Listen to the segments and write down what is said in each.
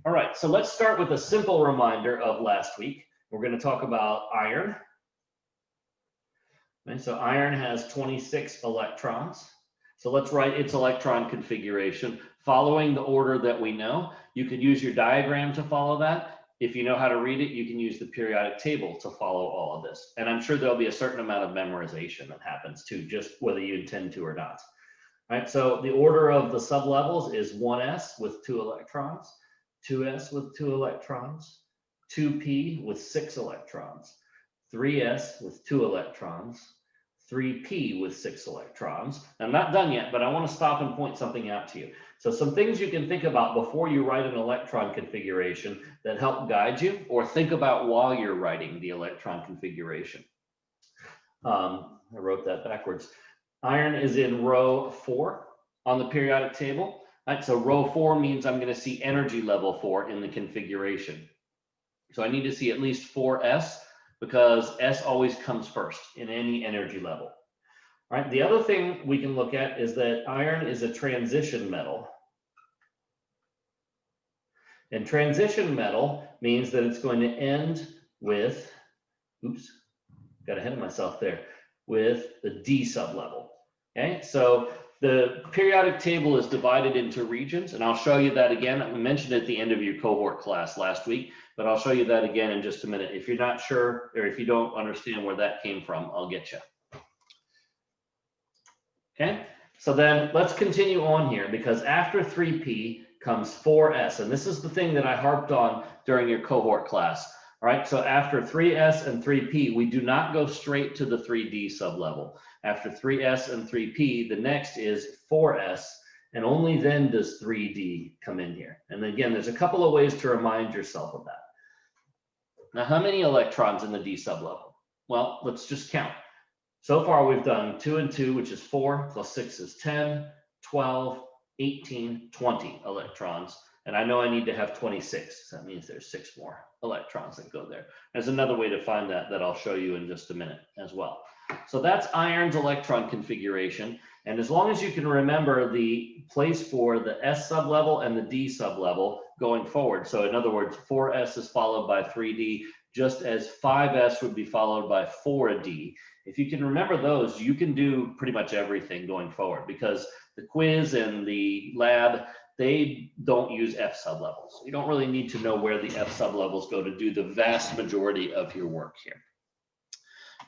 All right, so let's start with a simple reminder of last week. We're going to talk about iron. And so iron has 26 electrons. So let's write its electron configuration following the order that we know. You could use your diagram to follow that. If you know how to read it, you can use the periodic table to follow all of this. And I'm sure there'll be a certain amount of memorization that happens too, just whether you intend to or not. All right, so the order of the sublevels is 1s with 2 electrons, 2s with 2 electrons, 2p with 6 electrons, 3s with 2 electrons, 3p with 6 electrons. I'm not done yet, but I want to stop and point something out to you. So some things you can think about before you write an electron configuration that help guide you, or think about while you're writing the electron configuration. I wrote that backwards. Iron is in row 4 on the periodic table. All right, so row 4 means I'm going to see energy level 4 in the configuration. So I need to see at least 4s, because S always comes first in any energy level. All right, the other thing we can look at is that iron is a transition metal. And transition metal means that it's going to end with, oops, got ahead of myself there, with the D sublevel. Okay, so the periodic table is divided into regions, and I'll show you that again. I mentioned it at the end of your cohort class last week, but I'll show you that again in just a minute. If you're not sure, or if you don't understand where that came from, I'll get you. Okay, so then let's continue on here, because after 3p comes 4s, and this is the thing that I harped on during your cohort class. All right, so after 3s and 3p, we do not go straight to the 3d sublevel. After 3s and 3p, the next is 4s, and only then does 3d come in here. And again, there's a couple of ways to remind yourself of that. Now, how many electrons in the d sublevel? Well, let's just count. So far, we've done 2 and 2, which is 4, plus 6 is 10, 12, 18, 20 electrons. And I know I need to have 26. So that means there's 6 more electrons that go there. There's another way to find that I'll show you in just a minute as well. So that's iron's electron configuration. And as long as you can remember the place for the S sublevel and the D sublevel going forward. So in other words, 4s is followed by 3d, just as 5s would be followed by 4d. If you can remember those, you can do pretty much everything going forward, because the quiz and the lab, they don't use F sublevels. You don't really need to know where the F sublevels go to do the vast majority of your work here.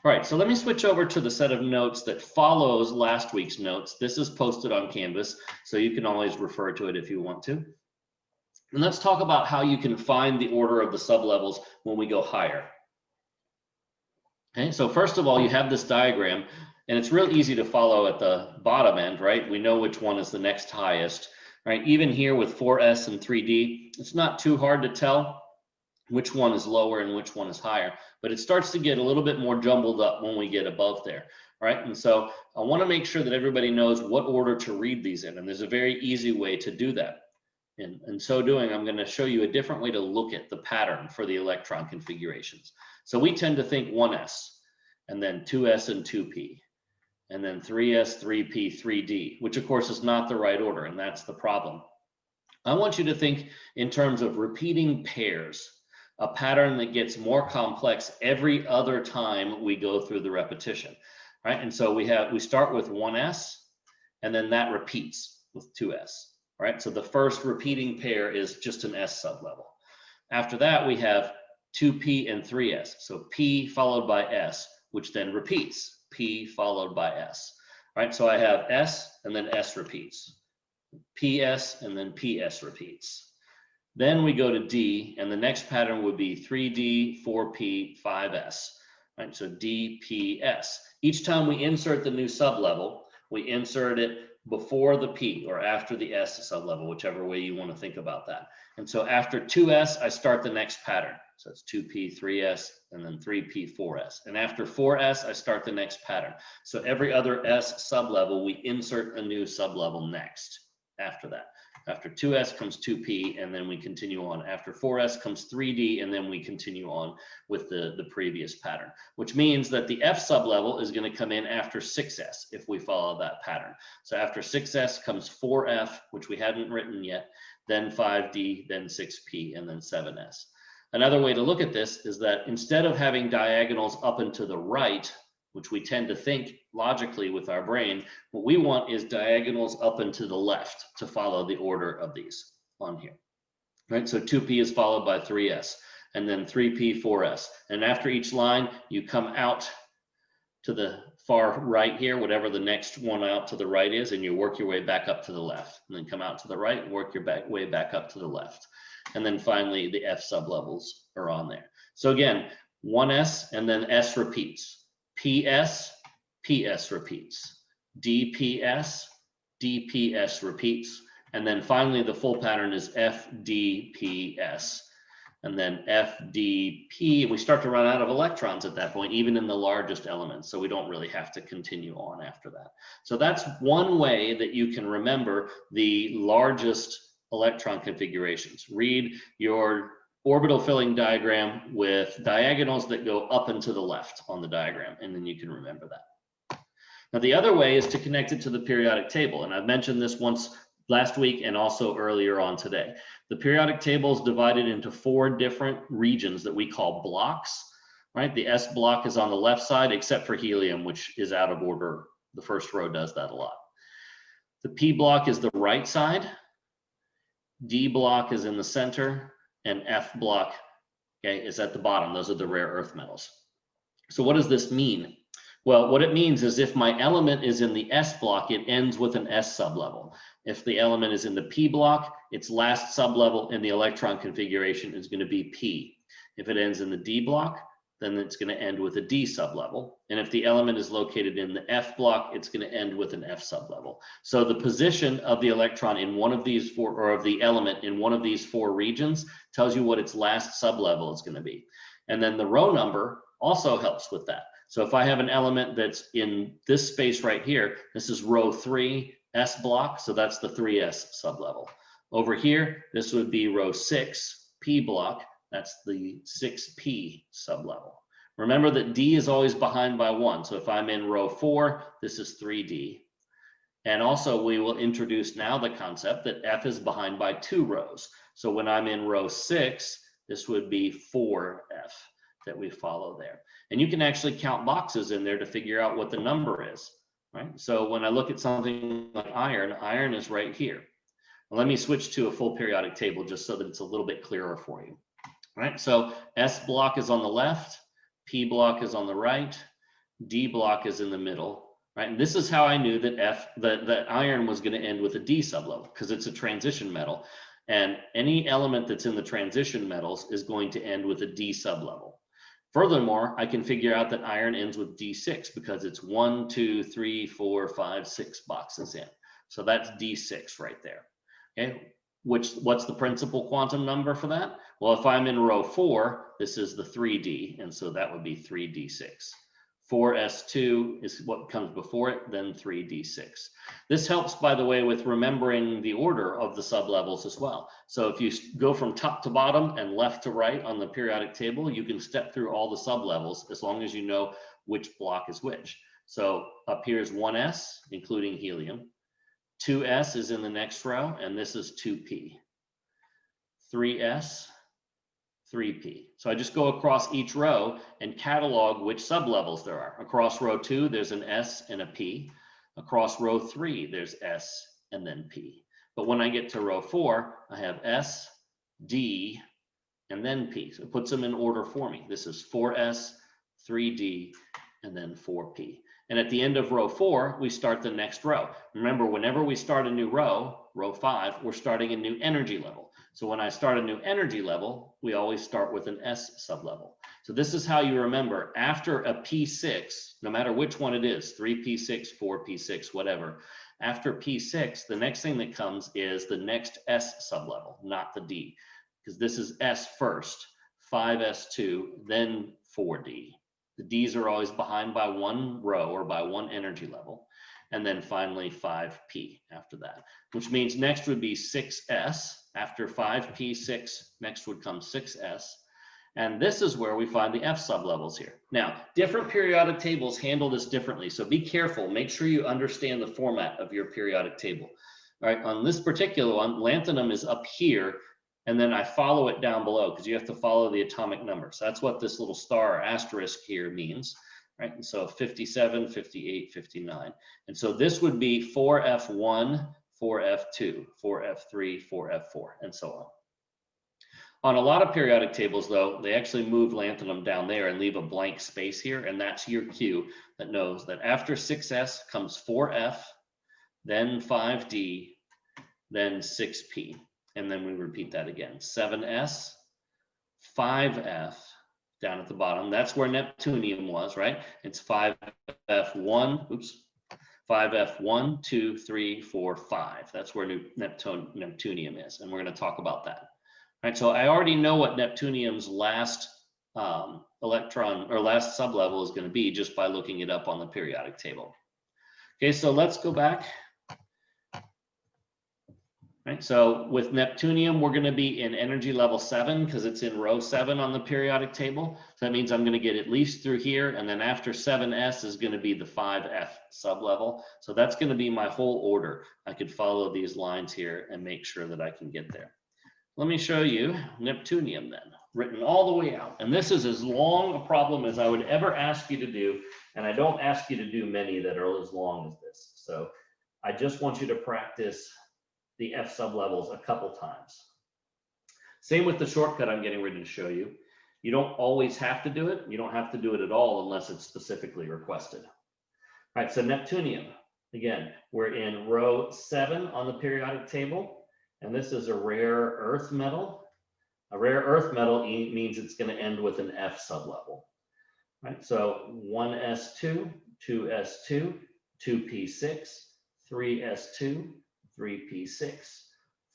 All right, so let me switch over to the set of notes that follows last week's notes. This is posted on Canvas, so you can always refer to it if you want to. And let's talk about how you can find the order of the sublevels when we go higher. Okay, so first of all, you have this diagram, and it's real easy to follow at the bottom end, right? We know which one is the next highest, right? Even here with 4s and 3d, it's not too hard to tell which one is lower and which one is higher, but it starts to get a little bit more jumbled up when we get above there, right? And so I want to make sure that everybody knows what order to read these in, and there's a very easy way to do that. In so doing, I'm going to show you a different way to look at the pattern for the electron configurations. So we tend to think 1s, and then 2s and 2p, and then 3s, 3p, 3d, which of course is not the right order, and that's the problem. I want you to think in terms of repeating pairs, a pattern that gets more complex every other time we go through the repetition, right? And so we start with 1s, and then that repeats with 2s, right? So the first repeating pair is just an S sublevel. After that, we have 2p and 3s. So p followed by s, which then repeats, p followed by s, right? So I have s, and then s repeats, ps, and then ps repeats. Then we go to D, and the next pattern would be 3D, 4P, 5S, right? So D, P, S. Each time we insert the new sublevel, we insert it before the P or after the S sublevel, whichever way you want to think about that. And so after 2S, I start the next pattern. So it's 2P, 3S, and then 3P, 4S. And after 4S, I start the next pattern. So every other S sublevel, we insert a new sublevel next after that. After 2s comes 2p, and then we continue on. After 4s comes 3d, and then we continue on with the previous pattern, which means that the F sublevel is going to come in after 6s if we follow that pattern. So after 6s comes 4f, which we hadn't written yet. then 5D, then 6P, and then 7S. Another way to look at this is that instead of having diagonals up and to the right, which we tend to think logically with our brain, what we want is diagonals up and to the left to follow the order of these on here. Right, so 2P is followed by 3S, and then 3P, 4S. And after each line, you come out to the far right here, whatever the next one out to the right is, and you work your way back up to the left. And then come out to the right, work your way back up to the left. And then finally, the F sublevels are on there. So again, 1S, and then S repeats. PS, PS repeats. DPS, DPS repeats. And then finally, the full pattern is FDPS. And then FDP, we start to run out of electrons at that point, even in the largest elements. So we don't really have to continue on after that. So that's one way that you can remember the largest electron configurations. Read your orbital filling diagram with diagonals that go up and to the left on the diagram, and then you can remember that. Now, the other way is to connect it to the periodic table. And I've mentioned this once last week and also earlier on today. The periodic table is divided into 4 different regions that we call blocks, right? The S block is on the left side, except for helium, which is out of order. The first row does that a lot. The P block is the right side. D block is in the center, and F block, okay, is at the bottom. Those are the rare earth metals. So what does this mean? Well, what it means is if my element is in the S block, it ends with an S sublevel. If the element is in the P block, its last sublevel in the electron configuration is going to be P. If it ends in the D block, then it's going to end with a D sublevel. And if the element is located in the F block, it's going to end with an F sublevel. So the position of the electron in one of these 4, or of the element in one of these 4 regions, tells you what its last sublevel is going to be. And then the row number also helps with that. So if I have an element that's in this space right here, this is row 3, S block, so that's the 3S sublevel. Over here, this would be row 6, P block, that's the 6P sublevel. Remember that D is always behind by 1, so if I'm in row 4, this is 3D. And also we will introduce now the concept that F is behind by 2 rows. So when I'm in row 6, this would be 4F that we follow there. And you can actually count boxes in there to figure out what the number is, right? So when I look at something like iron, iron is right here. Well, let me switch to a full periodic table just so that it's a little bit clearer for you. All right, so S block is on the left, P block is on the right, D block is in the middle, right? And this is how I knew that that iron was going to end with a D sublevel, because it's a transition metal. And any element that's in the transition metals is going to end with a D sublevel. Furthermore, I can figure out that iron ends with D6 because it's 1, 2, 3, 4, 5, 6 boxes in. So that's D6 right there. Okay, what's the principal quantum number for that? Well, if I'm in row 4, this is the 3D, and so that would be 3D6. 4S2 is what comes before it, then 3D6. This helps, by the way, with remembering the order of the sublevels as well. So if you go from top to bottom and left to right on the periodic table, you can step through all the sublevels as long as you know which block is which. So up here is 1S, including helium. 2S is in the next row, and this is 2P. 3S, 3P. So I just go across each row and catalog which sublevels there are. Across row 2, there's an S and a P. Across row 3, there's S and then P. But when I get to row 4, I have S, D, and then P. So it puts them in order for me. This is 4S, 3D, and then 4P. And at the end of row 4, we start the next row. Remember, whenever we start a new row, row 5, we're starting a new energy level. So when I start a new energy level, we always start with an S sublevel. So this is how you remember after a P6, no matter which one it is, 3P6, 4P6, whatever, after P6, the next thing that comes is the next S sublevel, not the D, because this is S first, 5S2, then 4D. The Ds are always behind by 1 row or by 1 energy level. And then finally 5P after that, which means next would be 6S. After 5P6, next would come 6S. And this is where we find the F sublevels here. Now, different periodic tables handle this differently, so be careful. Make sure you understand the format of your periodic table. All right, on this particular one, lanthanum is up here, and then I follow it down below because you have to follow the atomic number. So that's what this little star asterisk here means, right? And so 57, 58, 59. And so this would be 4F1, 4F2, 4F3, 4F4, and so on. On a lot of periodic tables, though, they actually move lanthanum down there and leave a blank space here, and that's your cue that knows that after 6S comes 4F, then 5D, then 6P, and then we repeat that again. 7S, 5F, down at the bottom. That's where neptunium was, right? It's 5F1, oops, 5F1, 2, 3, 4, 5. That's where neptunium is, and we're going to talk about that. All right, so I already know what neptunium's last electron or last sublevel is going to be just by looking it up on the periodic table. Okay, so let's go back. Right, so with neptunium, we're going to be in energy level 7 because it's in row 7 on the periodic table. So that means I'm going to get at least through here, and then after 7S is going to be the 5F sublevel. So that's going to be my whole order. I could follow these lines here and make sure that I can get there. Let me show you neptunium then, written all the way out. And this is as long a problem as I would ever ask you to do, and I don't ask you to do many that are as long as this. So I just want you to practice the F sublevels a couple times. Same with the shortcut I'm getting ready to show you. You don't always have to do it. You don't have to do it at all unless it's specifically requested. All right, so neptunium. Again, we're in row 7 on the periodic table. And this is a rare earth metal. A rare earth metal means it's going to end with an F sublevel. Right? So 1s2, 2s2, 2p6, 3s2, 3p6,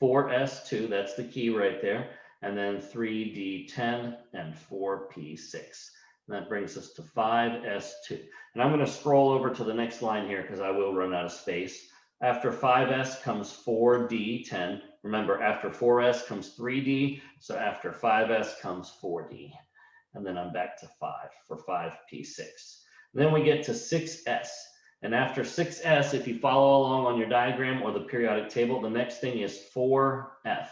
4s2, that's the key right there, and then 3d10 and 4p6. And that brings us to 5s2. And I'm going to scroll over to the next line here because I will run out of space. After 5s comes 4d10. Remember, after 4s comes 3d, so after 5s comes 4d. And then I'm back to 5 for 5p6. Then we get to 6s. And after 6s, if you follow along on your diagram or the periodic table, the next thing is 4f.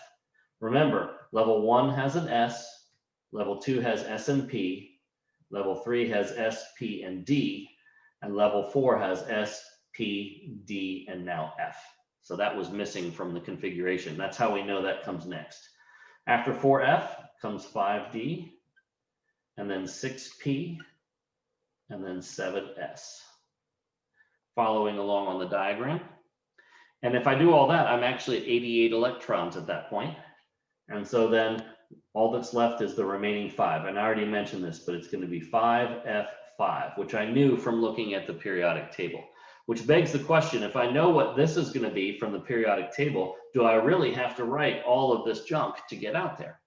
Remember, level 1 has an S, level 2 has S and P, level 3 has S, P, and D, and level 4 has S, P, D, and now F. So that was missing from the configuration. That's how we know that comes next. After 4F comes 5D, and then 6P, and then 7S. Following along on the diagram. And if I do all that, I'm actually at 88 electrons at that point. And so then all that's left is the remaining 5. And I already mentioned this, but it's going to be 5F5, which I knew from looking at the periodic table. Which begs the question, if I know what this is going to be from the periodic table, do I really have to write all of this junk to get out there?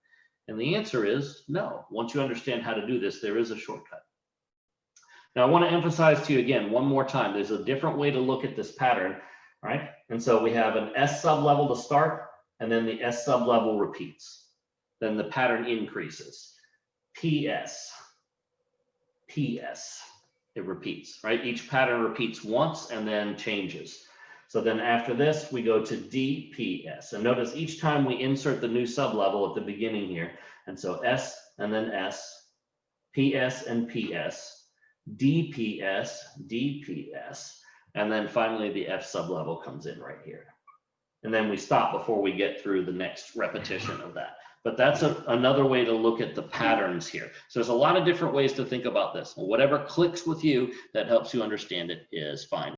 And the answer is no. Once you understand how to do this, there is a shortcut. Now I want to emphasize to you again, one more time, there's a different way to look at this pattern, right? And so we have an S sublevel to start, and then the S sublevel repeats. Then the pattern increases. PS, PS. It repeats, right? Each pattern repeats once and then changes. So then after this, we go to DPS. And notice each time we insert the new sublevel at the beginning here. And so S and then S, PS and PS, DPS, DPS, and then finally the F sublevel comes in right here. And then we stop before we get through the next repetition of that. But that's another way to look at the patterns here. So there's a lot of different ways to think about this. Whatever clicks with you that helps you understand it is fine.